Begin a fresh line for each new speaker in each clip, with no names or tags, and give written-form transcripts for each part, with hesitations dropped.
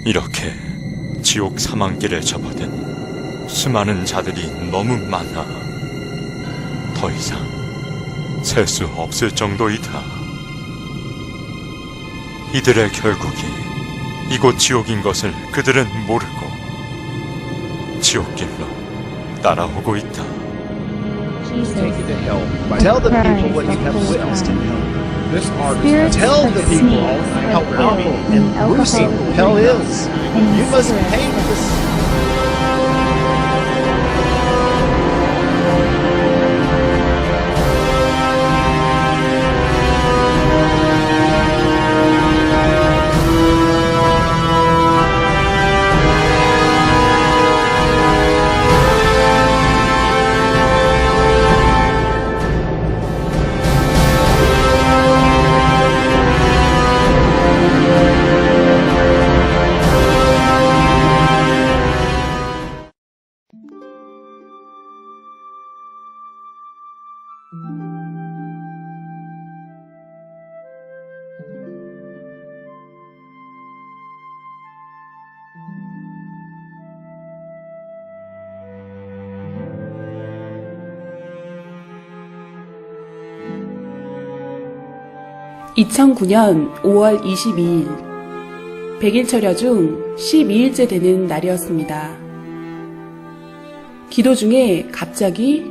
이렇게 지옥 사망길에 접어든 수많은 자들이 너무 많아 더 이상 셀 수 없을 정도이다. 이들의 결국이 이곳 지옥인 것을 그들은 모르고 지옥길로 따라오고 있다.
Take you to hell. Tell the people what you have witnessed in hell. This artist tell the people how powerful and gruesome hell is. You must paint this.
(2009년 5월 22일) 100일철야 중 12일째 되는 날이었습니다. 기도 중에 갑자기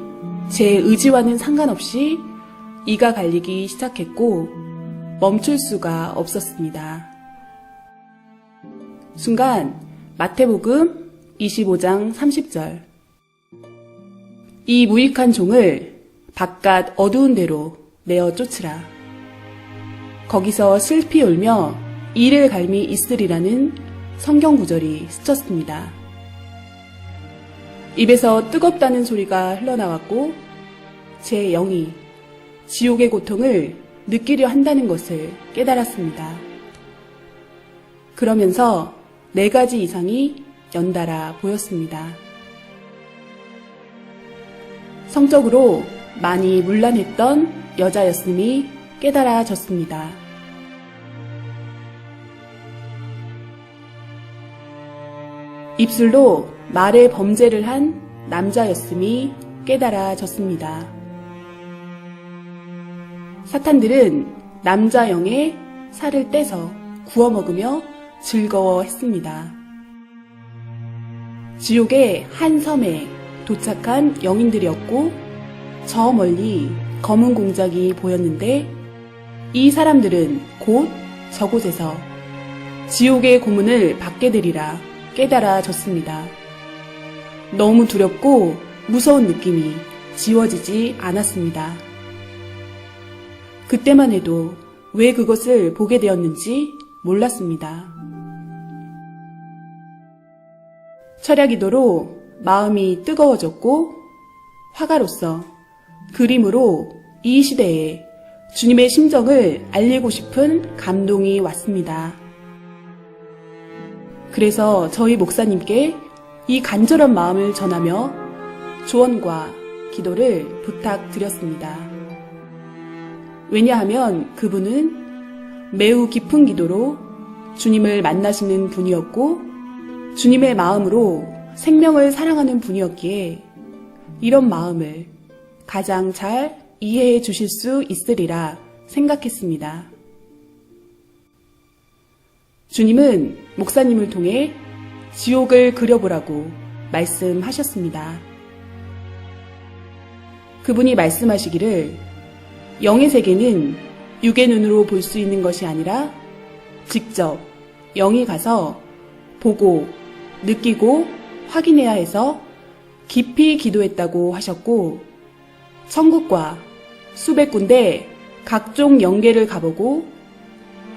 제 의지와는 상관없이 이가 갈리기 시작했고 멈출 수가 없었습니다. 순간 마태복음 25장 30절 이 무익한 종을 바깥 어두운 데로 내어 쫓으라. 거기서 슬피 울며 이를 갈미 있으리라는 성경 구절이 스쳤습니다. 입에서 뜨겁다는 소리가 흘러나왔고 제 영이 지옥의 고통을 느끼려 한다는 것을 깨달았습니다. 그러면서 4가지 이상이 연달아 보였습니다. 성적으로 많이 문란했던 여자였음이 깨달아졌습니다. 입술로 말의 범죄를 한 남자였음이 깨달아졌습니다. 사탄들은 남자 영의 살을 떼서 구워 먹으며 즐거워했습니다. 지옥의 한 섬에 도착한 영인들이었고 저 멀리 검은 공작이 보였는데 이 사람들은 곧 저곳에서 지옥의 고문을 받게 되리라 깨달아졌습니다. 너무 두렵고 무서운 느낌이 지워지지 않았습니다. 그때만 해도 왜 그것을 보게 되었는지 몰랐습니다. 철야기도로 마음이 뜨거워졌고 화가로서 그림으로 이 시대에 주님의 심정을 알리고 싶은 감동이 왔습니다. 그래서 저희 목사님께 이 간절한 마음을 전하며 조언과 기도를 부탁드렸습니다. 왜냐하면 그분은 매우 깊은 기도로 주님을 만나시는 분이었고 주님의 마음으로 생명을 사랑하는 분이었기에 이런 마음을 가장 잘 이해해 주실 수 있으리라 생각했습니다. 주님은 목사님을 통해 지옥을 그려보라고 말씀하셨습니다. 그분이 말씀하시기를 영의 세계는 육의 눈으로 볼 수 있는 것이 아니라 직접 영이 가서 보고 느끼고 확인해야 해서 깊이 기도했다고 하셨고 천국과 수백 군데 각종 영계를 가보고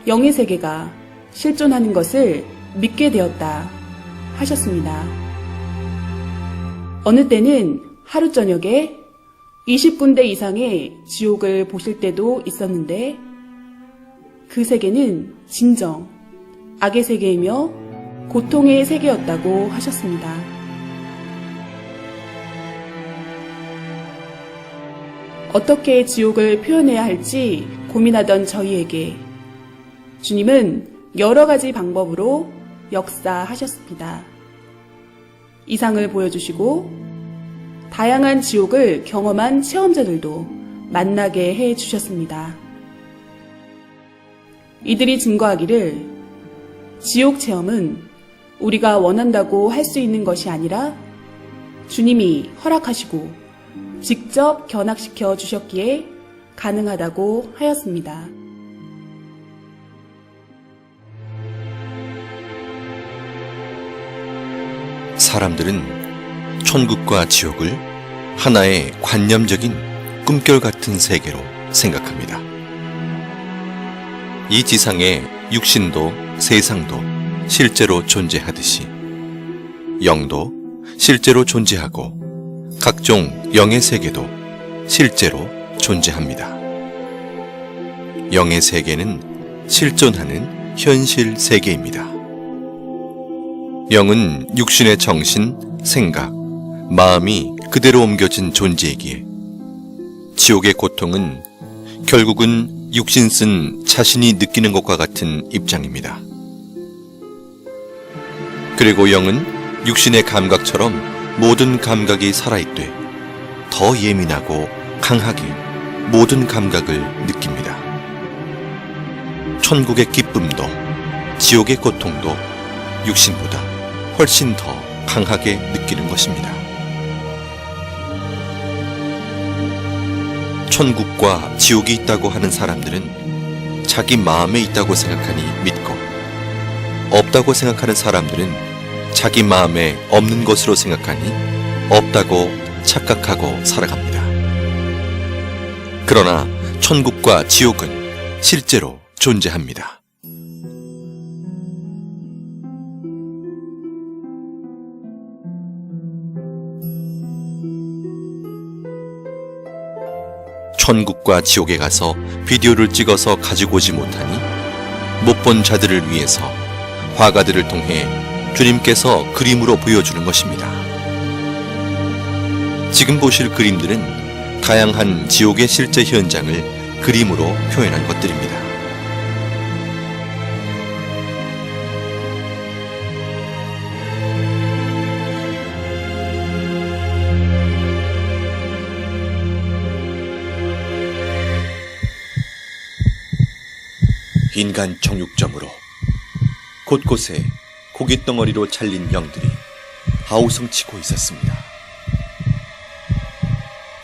영의 세계가 실존하는 것을 믿게 되었다 하셨습니다. 어느 때는 하루 저녁에 20군데 이상의 지옥을 보실 때도 있었는데 그 세계는 진정 악의 세계이며 고통의 세계였다고 하셨습니다. 어떻게 지옥을 표현해야 할지 고민하던 저희에게 주님은 여러 가지 방법으로 역사하셨습니다. 이상을 보여주시고 다양한 지옥을 경험한 체험자들도 만나게 해주셨습니다. 이들이 증거하기를 지옥 체험은 우리가 원한다고 할 수 있는 것이 아니라 주님이 허락하시고 직접 견학시켜 주셨기에 가능하다고 하였습니다.
사람들은 천국과 지옥을 하나의 관념적인 꿈결 같은 세계로 생각합니다. 이 지상에 육신도 세상도 실제로 존재하듯이 영도 실제로 존재하고 각종 영의 세계도 실제로 존재합니다. 영의 세계는 실존하는 현실 세계입니다. 영은 육신의 정신, 생각, 마음이 그대로 옮겨진 존재이기에 지옥의 고통은 결국은 육신 쓴 자신이 느끼는 것과 같은 입장입니다. 그리고 영은 육신의 감각처럼 모든 감각이 살아있되 더 예민하고 강하게 모든 감각을 느낍니다. 천국의 기쁨도 지옥의 고통도 육신보다 훨씬 더 강하게 느끼는 것입니다. 천국과 지옥이 있다고 하는 사람들은 자기 마음에 있다고 생각하니 믿고, 없다고 생각하는 사람들은 자기 마음에 없는 것으로 생각하니 없다고 착각하고 살아갑니다. 그러나 천국과 지옥은 실제로 존재합니다. 천국과 지옥에 가서 비디오를 찍어서 가지고 오지 못하니 못 본 자들을 위해서 화가들을 통해 주님께서 그림으로 보여주는 것입니다. 지금 보실 그림들은 다양한 지옥의 실제 현장을 그림으로 표현한 것들입니다. 인간 정육점으로 곳곳에 고깃덩어리로 잘린 영들이 아우성치고 있었습니다.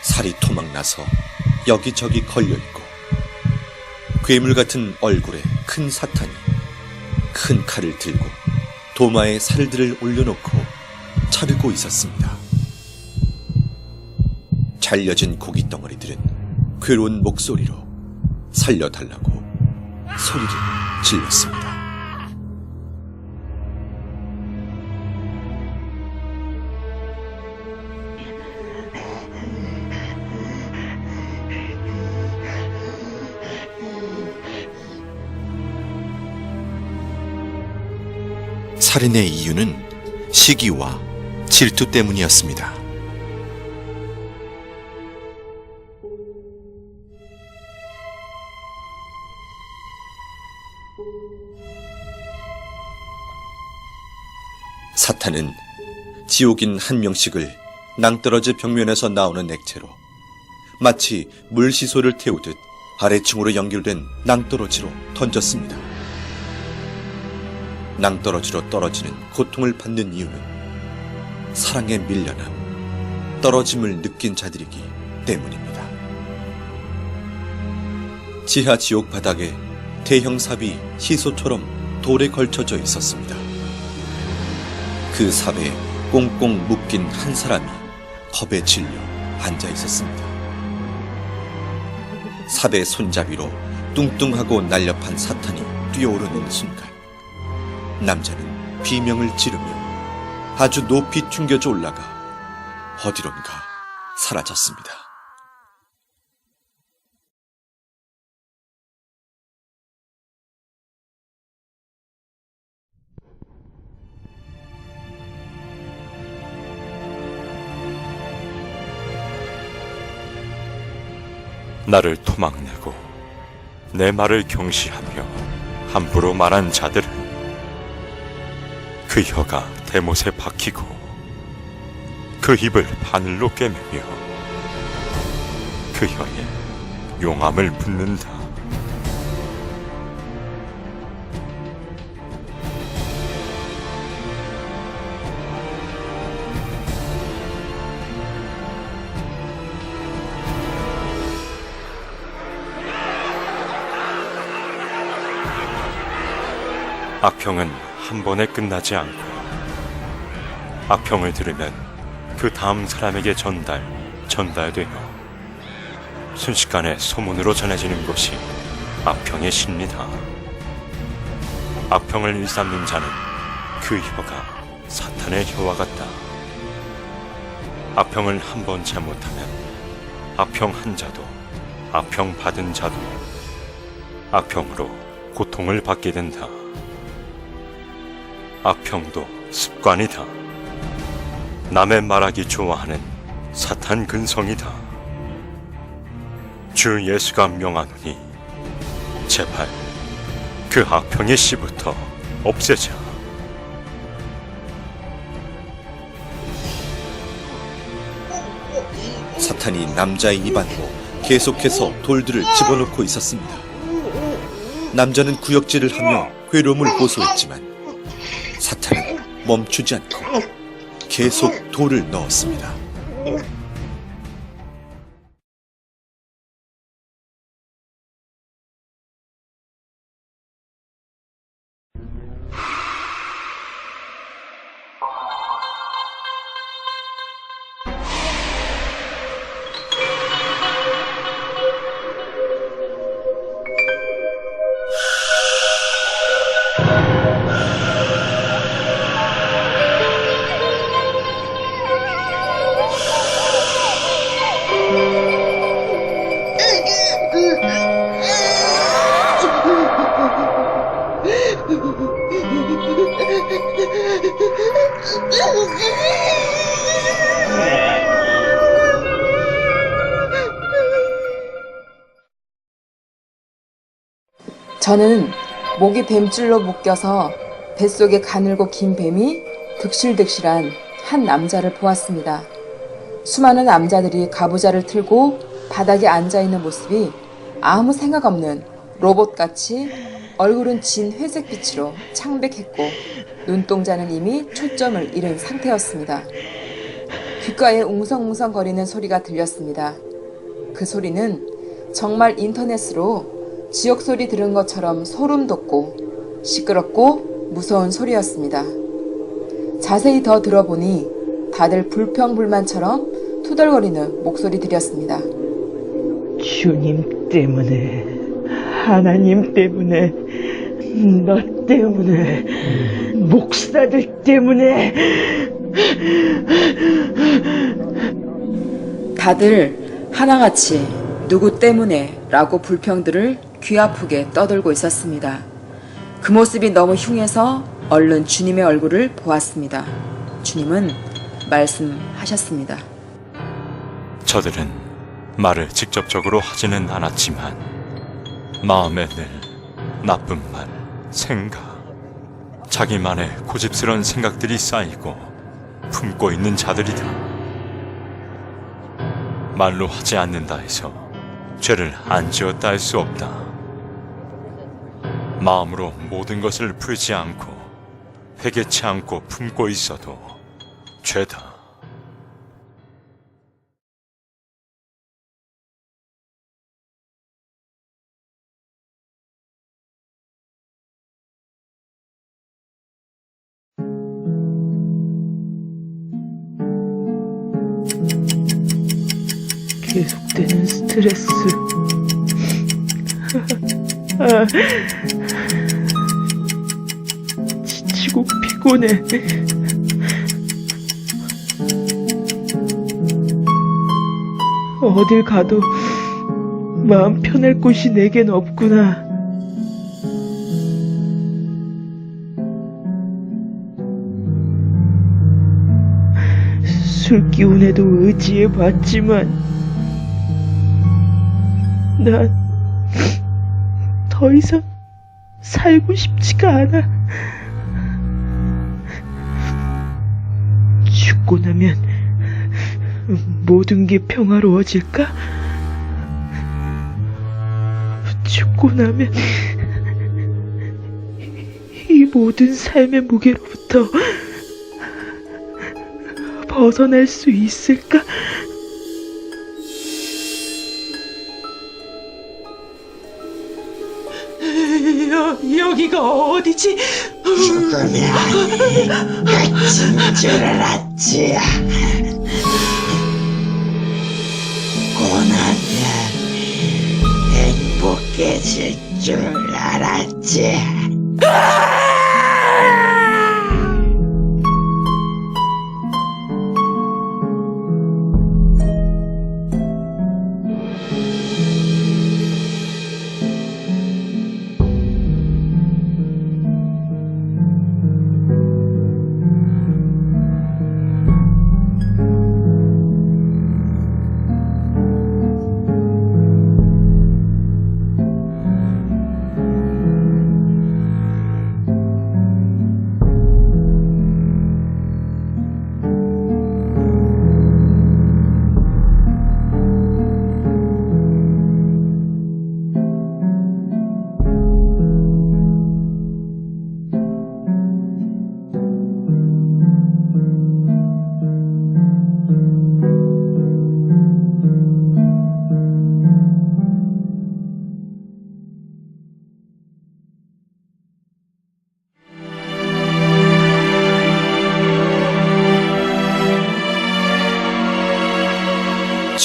살이 토막나서 여기저기 걸려있고 괴물 같은 얼굴에 큰 사탄이 큰 칼을 들고 도마에 살들을 올려놓고 자르고 있었습니다. 잘려진 고깃덩어리들은 괴로운 목소리로 살려달라고 소리를 질렀습니다. 살인의 이유는 시기와 질투 때문이었습니다. 사탄은 지옥인 한 명씩을 낭떠러지 벽면에서 나오는 액체로 마치 물시소를 태우듯 아래층으로 연결된 낭떠러지로 던졌습니다. 낭떠러지로 떨어지는 고통을 받는 이유는 사랑에 밀려나 떨어짐을 느낀 자들이기 때문입니다. 지하 지옥 바닥에 대형 삽이 시소처럼 돌에 걸쳐져 있었습니다. 그 삽에 꽁꽁 묶인 한 사람이 겁에 질려 앉아 있었습니다. 삽의 손잡이로 뚱뚱하고 날렵한 사탄이 뛰어오르는 순간 남자는 비명을 지르며 아주 높이 튕겨져 올라가 어디론가 사라졌습니다.
나를 토막내고 내 말을 경시하며 함부로 말한 자들을 그 혀가 대못에 박히고 그 입을 바늘로 꿰매며 그 혀에 용암을 붓는다. 악평은 한 번에 끝나지 않고 악평을 들으면 그 다음 사람에게 전달되어 순식간에 소문으로 전해지는 것이 악평의 신리다. 악평을 일삼는 자는 그 혀가 사탄의 혀와 같다. 악평을 한 번 잘못하면 악평 한 자도 악평 받은 자도 악평으로 고통을 받게 된다. 악평도 습관이다. 남의 말하기 좋아하는 사탄 근성이다. 주 예수가 명하노니 제발 그 악평의 씨부터 없애자.
사탄이 남자의 입안으로 계속해서 돌들을 집어넣고 있었습니다. 남자는 구역질을 하며 괴로움을 호소했지만 사탄은 멈추지 않고 계속 돌을 넣었습니다.
저는 목이 뱀줄로 묶여서 뱃속에 가늘고 긴 뱀이 득실득실한 한 남자를 보았습니다. 수많은 남자들이 가부좌를 틀고 바닥에 앉아있는 모습이 아무 생각 없는 로봇같이 얼굴은 진 회색빛으로 창백했고 눈동자는 이미 초점을 잃은 상태였습니다. 귓가에 웅성웅성거리는 소리가 들렸습니다. 그 소리는 정말 인터넷으로 지옥소리 들은 것처럼 소름 돋고 시끄럽고 무서운 소리였습니다. 자세히 더 들어보니 다들 불평불만처럼 투덜거리는 목소리들이었습니다.
주님 때문에, 하나님 때문에, 너 때문에, 목사들 때문에.
다들 하나같이 누구 때문에 라고 불평들을 귀 아프게 떠들고 있었습니다. 그 모습이 너무 흉해서 얼른 주님의 얼굴을 보았습니다. 주님은 말씀하셨습니다.
저들은 말을 직접적으로 하지는 않았지만 마음에 늘 나쁜 말, 생각, 자기만의 고집스러운 생각들이 쌓이고 품고 있는 자들이다. 말로 하지 않는다 해서 죄를 안 지었다 할 수 없다. 마음으로 모든 것을 풀지 않고 회개치 않고 품고 있어도 죄다.
계속되는 스트레스. 지치고 피곤해. 어딜 가도 마음 편할 곳이 내겐 없구나. 술 기운에도 의지해봤지만 난 더 이상 살고 싶지가 않아. 죽고 나면 모든 게 평화로워질까? 죽고 나면 이 모든 삶의 무게로부터 벗어날 수 있을까? 여기가 어디지?
죽으면 끝인 줄 알았지. 고나면 행복해질 줄 알았지.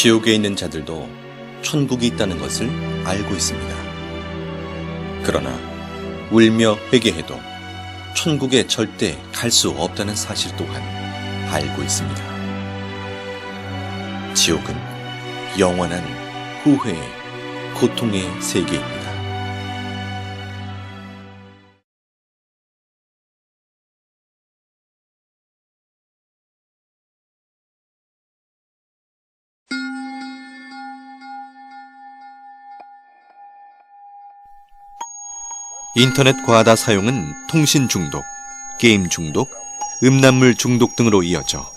지옥에 있는 자들도 천국이 있다는 것을 알고 있습니다. 그러나 울며 회개해도 천국에 절대 갈 수 없다는 사실 또한 알고 있습니다. 지옥은 영원한 후회의 고통의 세계입니다. 인터넷 과다 사용은 통신 중독, 게임 중독, 음란물 중독 등으로 이어져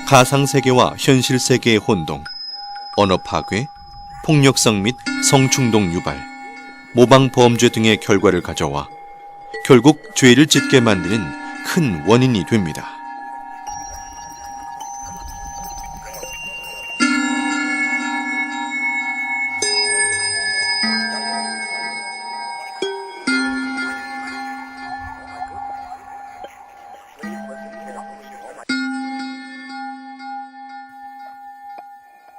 가상세계와 현실세계의 혼동, 언어 파괴, 폭력성 및 성충동 유발, 모방 범죄 등의 결과를 가져와 결국 죄를 짓게 만드는 큰 원인이 됩니다.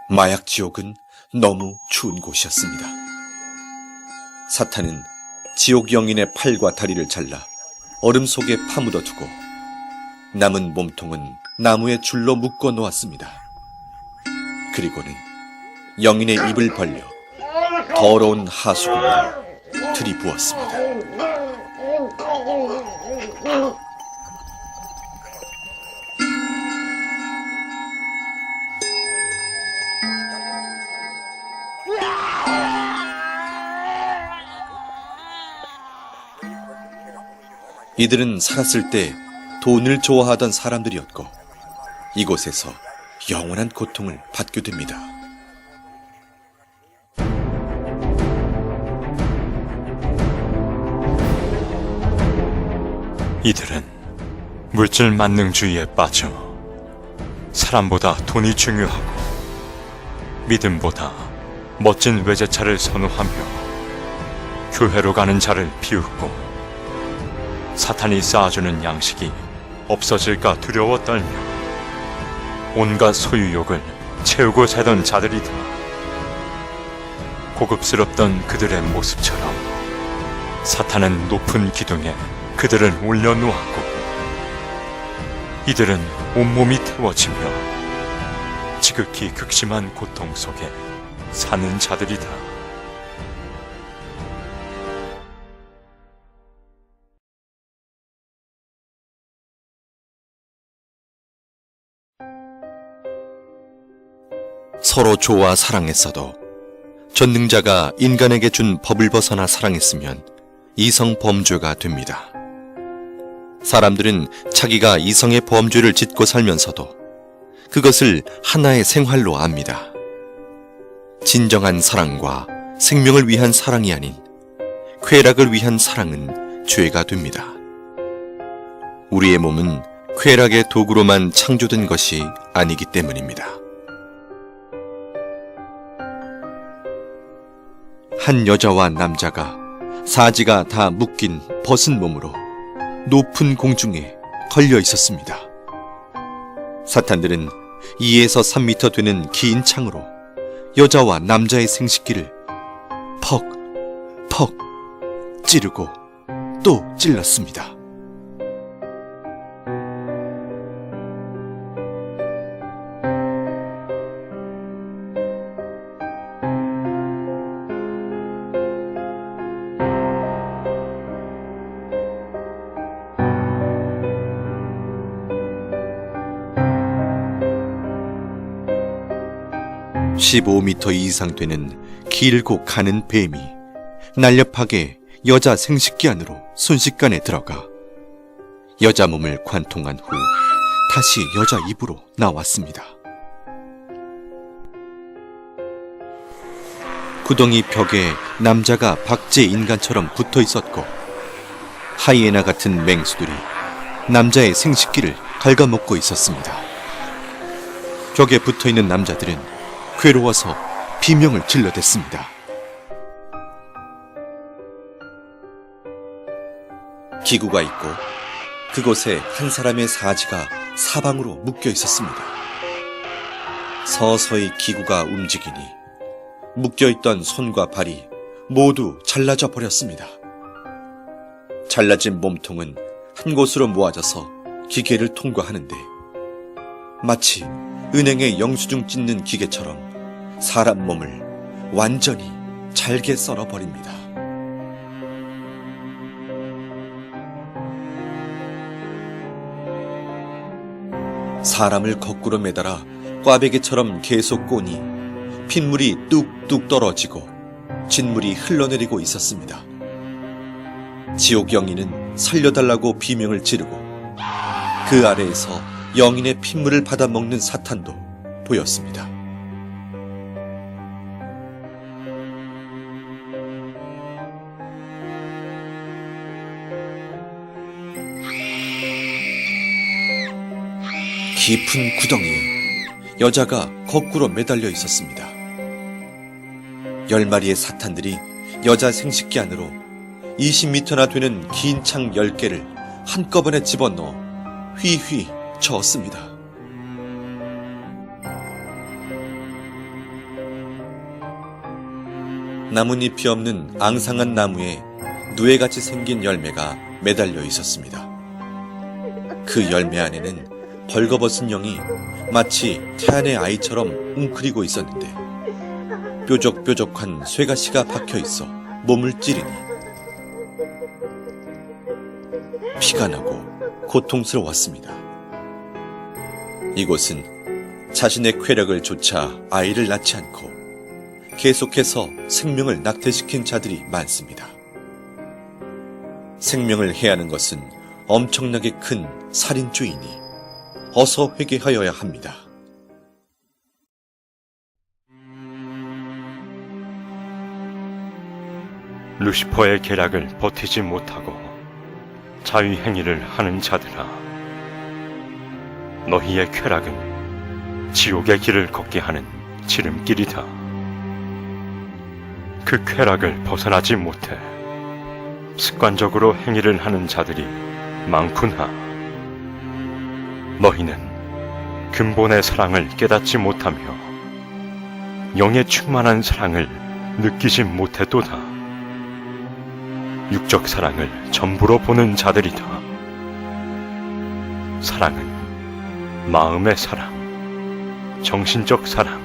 마약 지옥은 너무 추운 곳이었습니다. 사탄은 지옥 영인의 팔과 다리를 잘라 얼음 속에 파묻어 두고 남은 몸통은 나무에 줄로 묶어 놓았습니다. 그리고는 영인의 입을 벌려 더러운 하수구를 들이부었습니다. 이들은 살았을 때 돈을 좋아하던 사람들이었고 이곳에서 영원한 고통을 받게 됩니다.
이들은 물질 만능주의에 빠져 사람보다 돈이 중요하고 믿음보다 멋진 외제차를 선호하며 교회로 가는 자를 비웃고 사탄이 쌓아주는 양식이 없어질까 두려워 떨며 온갖 소유욕을 채우고 살던 자들이다. 고급스럽던 그들의 모습처럼 사탄은 높은 기둥에 그들을 올려놓았고 이들은 온몸이 태워지며 지극히 극심한 고통 속에 사는 자들이다.
서로 좋아 사랑했어도 전능자가 인간에게 준 법을 벗어나 사랑했으면 이성 범죄가 됩니다. 사람들은 자기가 이성의 범죄를 짓고 살면서도 그것을 하나의 생활로 압니다. 진정한 사랑과 생명을 위한 사랑이 아닌 쾌락을 위한 사랑은 죄가 됩니다. 우리의 몸은 쾌락의 도구로만 창조된 것이 아니기 때문입니다. 한 여자와 남자가 사지가 다 묶인 벗은 몸으로 높은 공중에 걸려 있었습니다. 사탄들은 2에서 3미터 되는 긴 창으로 여자와 남자의 생식기를 퍽, 퍽 찌르고 또 찔렀습니다. (15m) 이상 되는 길고 가는 뱀이 날렵하게 여자 생식기 안으로 순식간에 들어가 여자 몸을 관통한 후 다시 여자 입으로 나왔습니다. 구덩이 벽에 남자가 박제 인간처럼 붙어 있었고 하이에나 같은 맹수들이 남자의 생식기를 갉아먹고 있었습니다. 벽에 붙어 있는 남자들은 괴로워서 비명을 질러댔습니다. 기구가 있고 그곳에 한 사람의 사지가 사방으로 묶여 있었습니다. 서서히 기구가 움직이니 묶여있던 손과 발이 모두 잘라져 버렸습니다. 잘라진 몸통은 한 곳으로 모아져서 기계를 통과하는데 마치 은행에 영수증 찢는 기계처럼 사람 몸을 완전히 잘게 썰어버립니다. 사람을 거꾸로 매달아 꽈배기처럼 계속 꼬니 핏물이 뚝뚝 떨어지고 진물이 흘러내리고 있었습니다. 지옥 영인은 살려달라고 비명을 지르고 그 아래에서 영인의 핏물을 받아먹는 사탄도 보였습니다. 깊은 구덩이에 여자가 거꾸로 매달려 있었습니다. 10마리의 사탄들이 여자 생식기 안으로 20m나 되는 긴 창 10개를 한꺼번에 집어넣어 휘휘 저었습니다. 나뭇잎이 없는 앙상한 나무에 누에같이 생긴 열매가 매달려 있었습니다. 그 열매 안에는 벌거벗은 영이 마치 태안의 아이처럼 웅크리고 있었는데 뾰족뾰족한 쇠가시가 박혀 있어 몸을 찌르니 피가 나고 고통스러웠습니다. 이곳은 자신의 쾌락을 좇아 아이를 낳지 않고 계속해서 생명을 낙태시킨 자들이 많습니다. 생명을 해하는 것은 엄청나게 큰 살인죄이니 어서 회개하여야 합니다.
루시퍼의 계략을 버티지 못하고 자위행위를 하는 자들아, 너희의 쾌락은 지옥의 길을 걷게 하는 지름길이다. 그 쾌락을 벗어나지 못해 습관적으로 행위를 하는 자들이 많구나. 너희는 근본의 사랑을 깨닫지 못하며 영의 충만한 사랑을 느끼지 못했도다. 육적 사랑을 전부로 보는 자들이다. 사랑은 마음의 사랑, 정신적 사랑,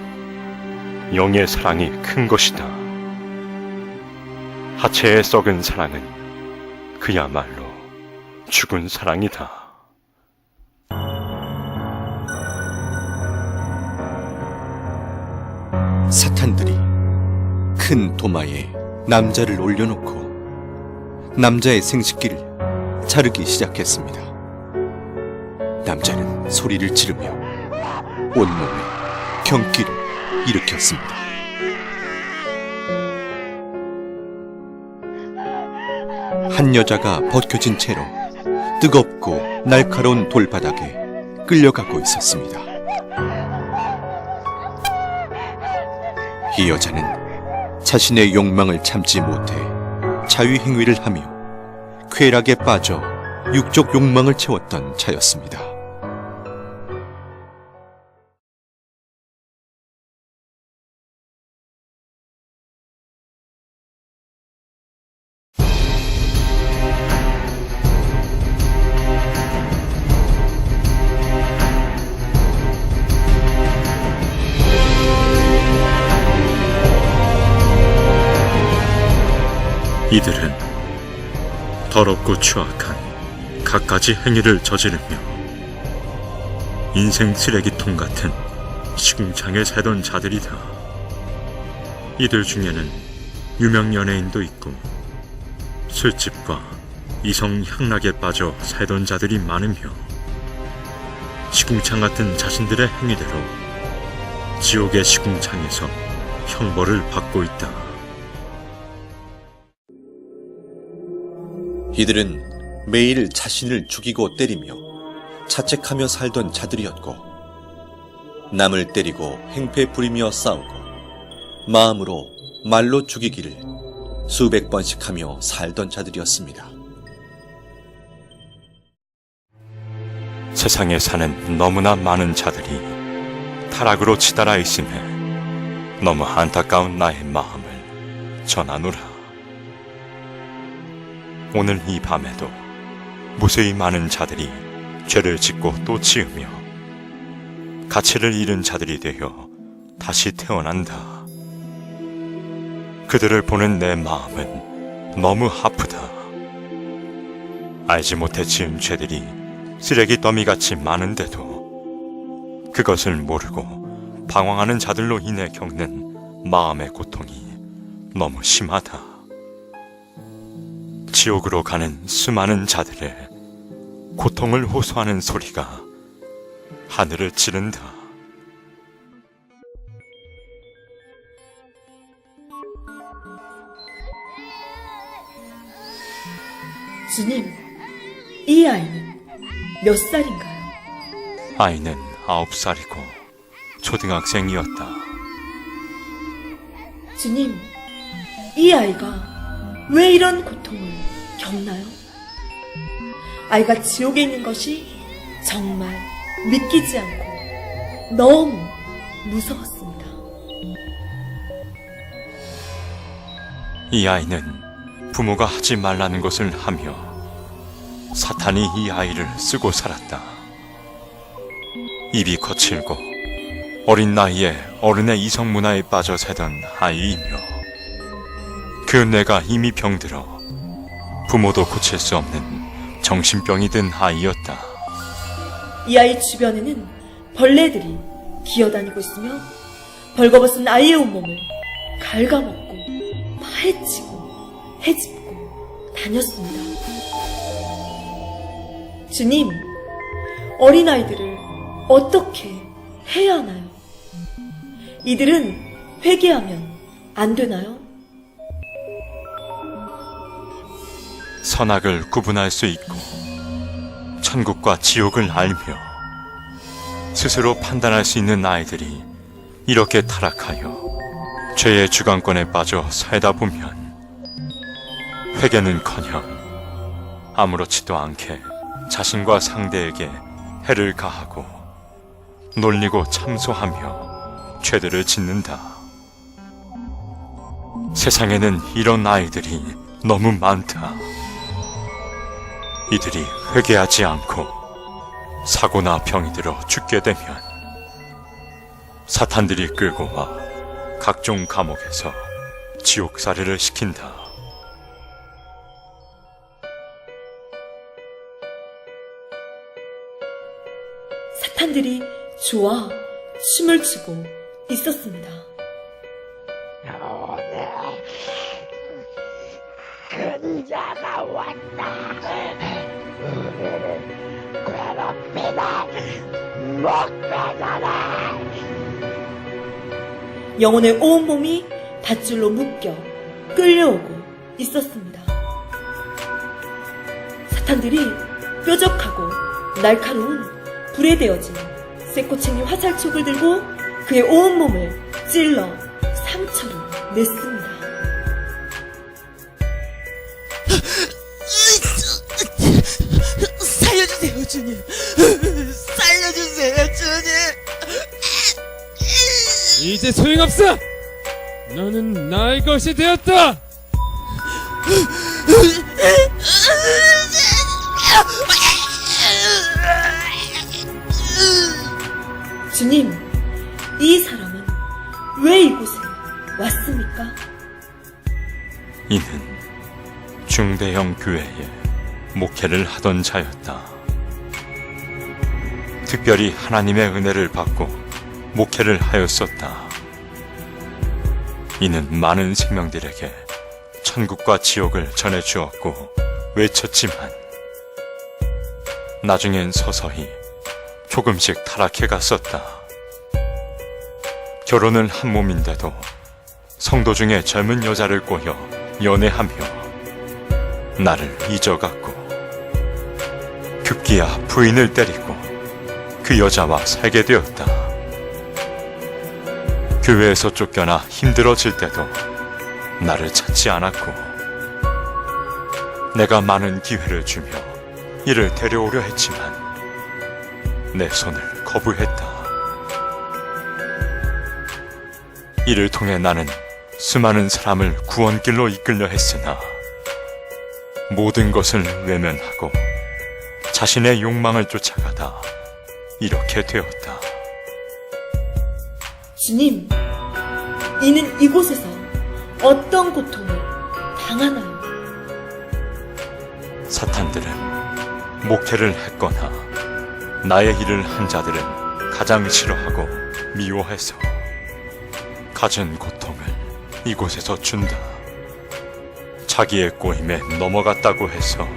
영의 사랑이 큰 것이다. 하체에 썩은 사랑은 그야말로 죽은 사랑이다.
사탄들이 큰 도마에 남자를 올려놓고 남자의 생식기를 자르기 시작했습니다. 남자는 소리를 지르며 온몸에 경기를 일으켰습니다. 한 여자가 벗겨진 채로 뜨겁고 날카로운 돌바닥에 끌려가고 있었습니다. 이 여자는 자신의 욕망을 참지 못해 자위행위를 하며 쾌락에 빠져 육적 욕망을 채웠던 자였습니다.
이들은 더럽고 추악한 갖가지 행위를 저지르며 인생 쓰레기통 같은 시궁창에 살던 자들이다. 이들 중에는 유명 연예인도 있고 술집과 이성 향락에 빠져 살던 자들이 많으며 시궁창 같은 자신들의 행위대로 지옥의 시궁창에서 형벌을 받고 있다.
이들은 매일 자신을 죽이고 때리며 자책하며 살던 자들이었고 남을 때리고 행패 부리며 싸우고 마음으로 말로 죽이기를 수백 번씩 하며 살던 자들이었습니다.
세상에 사는 너무나 많은 자들이 타락으로 치달아 있음에 너무 안타까운 나의 마음을 전하노라. 오늘 이 밤에도 무수히 많은 자들이 죄를 짓고 또 지으며 가치를 잃은 자들이 되어 다시 태어난다. 그들을 보는 내 마음은 너무 아프다. 알지 못해 지은 죄들이 쓰레기 더미같이 많은데도 그것을 모르고 방황하는 자들로 인해 겪는 마음의 고통이 너무 심하다. 지옥으로 가는 수많은 자들의 고통을 호소하는 소리가 하늘을 찌른다.
주님, 이 아이는 몇 살인가요?
아이는 9살이고 초등학생이었다.
주님, 이 아이가 왜 이런 고통을 겪나요? 아이가 지옥에 있는 것이 정말 믿기지 않고 너무 무서웠습니다.
이 아이는 부모가 하지 말라는 것을 하며 사탄이 이 아이를 쓰고 살았다. 입이 거칠고 어린 나이에 어른의 이성 문화에 빠져 살던 아이이며 그 뇌가 이미 병들어 부모도 고칠 수 없는 정신병이 든 아이였다.
이 아이 주변에는 벌레들이 기어다니고 있으며 벌거벗은 아이의 온몸을 갉아먹고 파헤치고 헤집고 다녔습니다. 주님, 어린아이들을 어떻게 해야 하나요? 이들은 회개하면 안 되나요?
선악을 구분할 수 있고 천국과 지옥을 알며 스스로 판단할 수 있는 아이들이 이렇게 타락하여 죄의 주관권에 빠져 살다 보면 회개는커녕 아무렇지도 않게 자신과 상대에게 해를 가하고 놀리고 참소하며 죄들을 짓는다. 세상에는 이런 아이들이 너무 많다. 이들이 회개하지 않고 사고나 병이 들어 죽게 되면 사탄들이 끌고 와 각종 감옥에서 지옥살이를 시킨다.
사탄들이 좋아 춤을 추고 있었습니다.
근자가 왔다. 우리를
영혼의 온몸이 밧줄로 묶여 끌려오고 있었습니다. 사탄들이 뾰족하고 날카로운 불에 데워진 쇠꼬챙이 화살촉을 들고 그의 온몸을 찔러 상처를 냈습니다.
살려주세요, 주님. 살려주세요, 주님.
이제 소용없어! 너는 나의 것이 되었다!
주님, 이 사람은 왜 이곳에 왔습니까?
이는 중대형 교회에 목회를 하던 자였다. 특별히 하나님의 은혜를 받고 목회를 하였었다. 이는 많은 생명들에게 천국과 지옥을 전해주었고 외쳤지만 나중엔 서서히 조금씩 타락해 갔었다. 결혼은 한 몸인데도 성도 중에 젊은 여자를 꼬여 연애하며 나를 잊어갔고 급기야 부인을 때리고 그 여자와 살게 되었다. 교회에서 쫓겨나 힘들어질 때도 나를 찾지 않았고 내가 많은 기회를 주며 이를 데려오려 했지만 내 손을 거부했다. 이를 통해 나는 수많은 사람을 구원길로 이끌려 했으나 모든 것을 외면하고 자신의 욕망을 쫓아가다 이렇게 되었다.
주님, 이는 이곳에서 어떤 고통을 당하나요?
사탄들은 목회를 했거나 나의 일을 한 자들은 가장 싫어하고 미워해서 가진 고통을 이곳에서 준다. 자기의 꼬임에 넘어갔다고 해서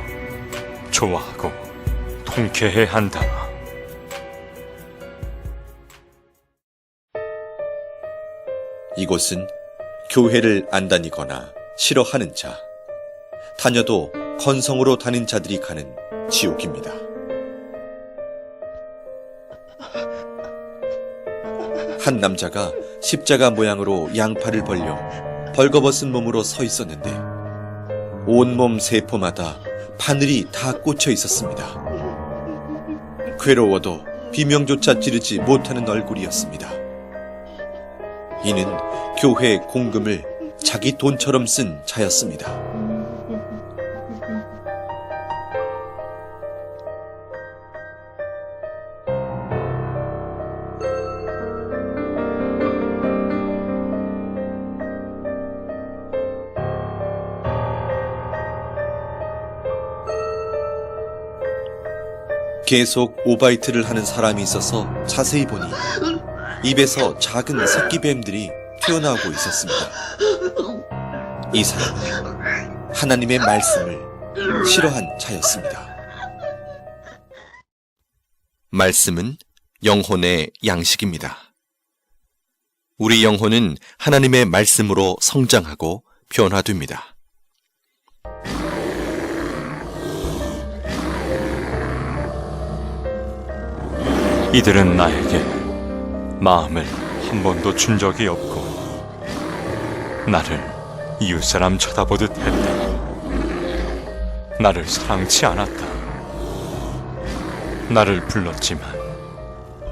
좋아하고 통쾌해 한다.
이곳은 교회를 안 다니거나 싫어하는 자, 다녀도 건성으로 다닌 자들이 가는 지옥입니다. 한 남자가 십자가 모양으로 양팔을 벌려 벌거벗은 몸으로 서 있었는데 온몸 세포마다 바늘이 다 꽂혀 있었습니다. 괴로워도 비명조차 지르지 못하는 얼굴이었습니다. 이는 교회 공금을 자기 돈처럼 쓴 자였습니다. 계속 오바이트를 하는 사람이 있어서 자세히 보니 입에서 작은 새끼뱀들이 튀어나오고 있었습니다. 이 사람은 하나님의 말씀을 싫어한 자였습니다. 말씀은 영혼의 양식입니다. 우리 영혼은 하나님의 말씀으로 성장하고 변화됩니다.
이들은 나에게 마음을 한 번도 준 적이 없고 나를 이웃사람 쳐다보듯 했다. 나를 사랑치 않았다. 나를 불렀지만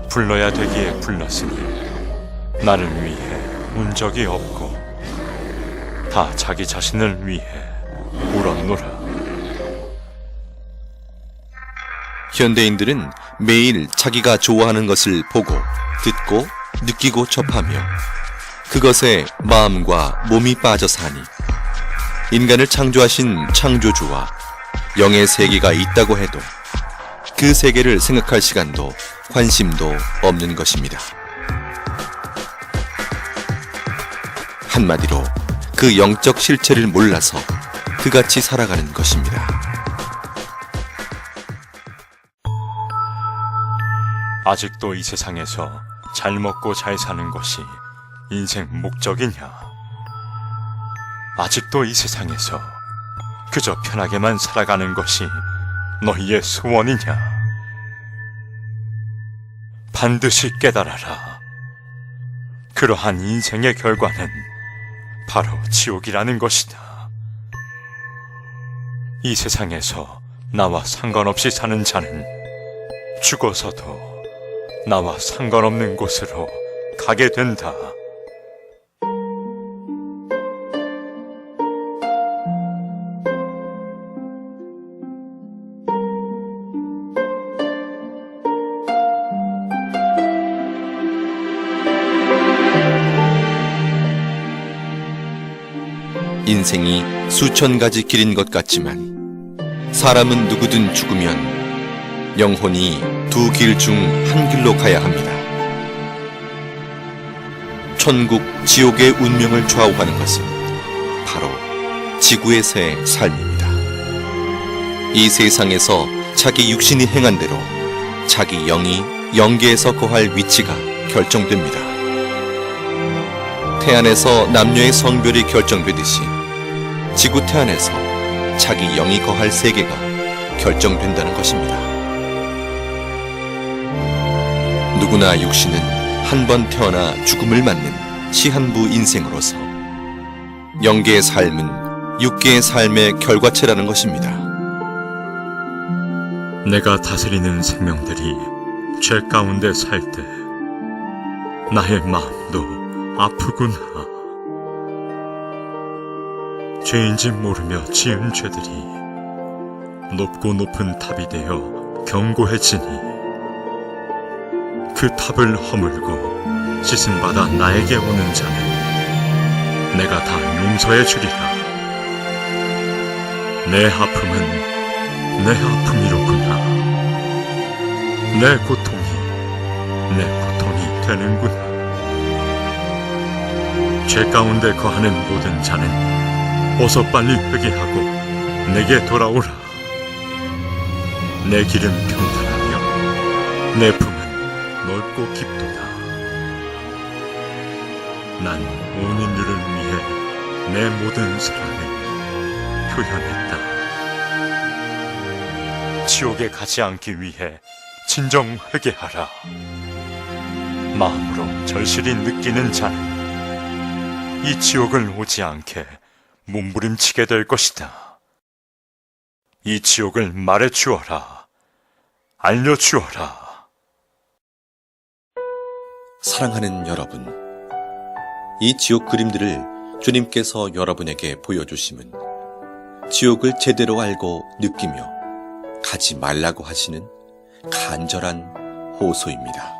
불러야 되기에 불렀으니 나를 위해 운 적이 없고 다 자기 자신을 위해 울었노라.
현대인들은 매일 자기가 좋아하는 것을 보고, 듣고, 느끼고 접하며 그것에 마음과 몸이 빠져 사니 인간을 창조하신 창조주와 영의 세계가 있다고 해도 그 세계를 생각할 시간도 관심도 없는 것입니다. 한마디로 그 영적 실체를 몰라서 그같이 살아가는 것입니다.
아직도 이 세상에서 잘 먹고 잘 사는 것이 인생 목적이냐? 아직도 이 세상에서 그저 편하게만 살아가는 것이 너희의 소원이냐? 반드시 깨달아라. 그러한 인생의 결과는 바로 지옥이라는 것이다. 이 세상에서 나와 상관없이 사는 자는 죽어서도 나와 상관없는 곳으로 가게 된다.
인생이 수천 가지 길인 것 같지만 사람은 누구든 죽으면 영혼이 두 길 중 한 길로 가야 합니다. 천국, 지옥의 운명을 좌우하는 것은 바로 지구에서의 삶입니다. 이 세상에서 자기 육신이 행한 대로 자기 영이 영계에서 거할 위치가 결정됩니다. 태안에서 남녀의 성별이 결정되듯이 지구 태안에서 자기 영이 거할 세계가 결정된다는 것입니다. 누구나 육신은 한 번 태어나 죽음을 맞는 시한부 인생으로서 영계의 삶은 육계의 삶의 결과체라는 것입니다.
내가 다스리는 생명들이 죄 가운데 살 때 나의 마음도 아프구나. 죄인지 모르며 지은 죄들이 높고 높은 탑이 되어 견고해지니 그 탑을 허물고 씻음받아 나에게 오는 자는 내가 다 용서해 주리라. 내 아픔은 내 아픔이로구나. 내 고통이 내 고통이 되는구나. 죄 가운데 거하는 모든 자는 어서 빨리 회개하고 내게 돌아오라. 내 길은 평탄하며 내 품은 넓고 깊도다. 난 온 인류를 위해 내 모든 사랑을 표현했다. 지옥에 가지 않기 위해 진정 회개하라. 마음으로 절실히 느끼는 자는 이 지옥을 오지 않게 몸부림치게 될 것이다. 이 지옥을 말해 주어라. 알려 주어라.
사랑하는 여러분, 이 지옥 그림들을 주님께서 여러분에게 보여주심은 지옥을 제대로 알고 느끼며 가지 말라고 하시는 간절한 호소입니다.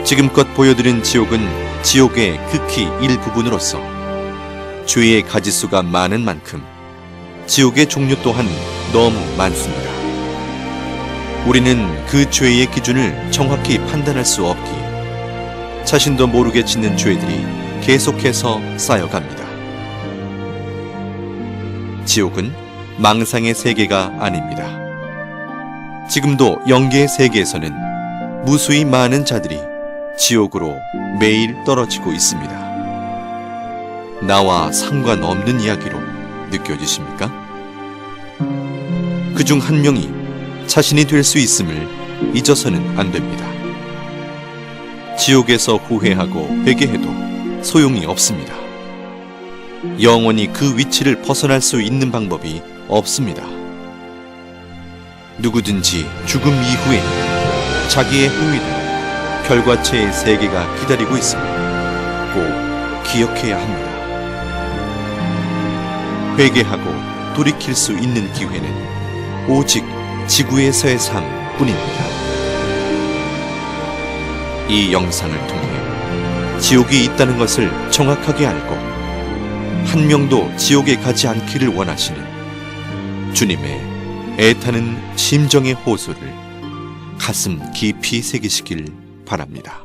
지금껏 보여드린 지옥은 지옥의 극히 일부분으로서 죄의 가지수가 많은 만큼 지옥의 종류 또한 너무 많습니다. 우리는 그 죄의 기준을 정확히 판단할 수 없기에 자신도 모르게 짓는 죄들이 계속해서 쌓여갑니다. 지옥은 망상의 세계가 아닙니다. 지금도 영계의 세계에서는 무수히 많은 자들이 지옥으로 매일 떨어지고 있습니다. 나와 상관없는 이야기로 느껴지십니까? 그중 한 명이 자신이 될 수 있음을 잊어서는 안 됩니다. 지옥에서 후회하고 회개해도 소용이 없습니다. 영원히 그 위치를 벗어날 수 있는 방법이 없습니다. 누구든지 죽음 이후에는 자기의 행위대로 결과체의 세계가 기다리고 있음을 꼭 기억해야 합니다. 회개하고 돌이킬 수 있는 기회는 오직 지구에서의 삶뿐입니다. 이 영상을 통해 지옥이 있다는 것을 정확하게 알고 한 명도 지옥에 가지 않기를 원하시는 주님의 애타는 심정의 호소를 가슴 깊이 새기시길 바랍니다.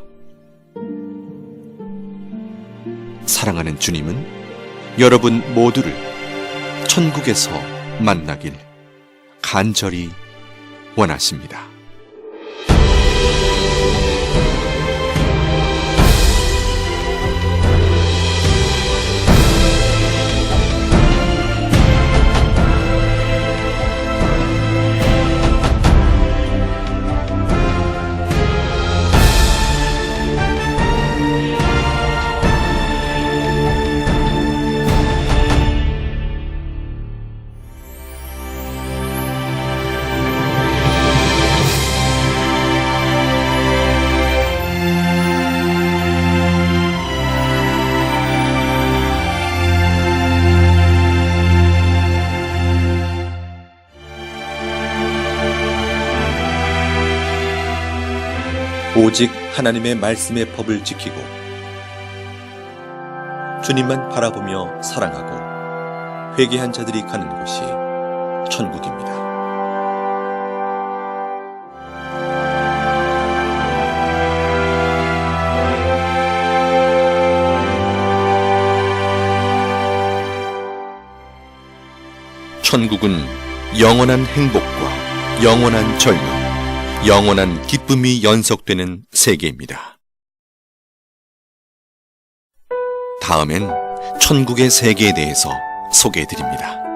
사랑하는 주님은 여러분 모두를 천국에서 만나길 간절히 원하십니다. 오직 하나님의 말씀의 법을 지키고 주님만 바라보며 사랑하고 회개한 자들이 가는 곳이 천국입니다. 천국은 영원한 행복과 영원한 절망, 영원한 기쁨이 연속되는 세계입니다. 다음엔 천국의 세계에 대해서 소개해드립니다.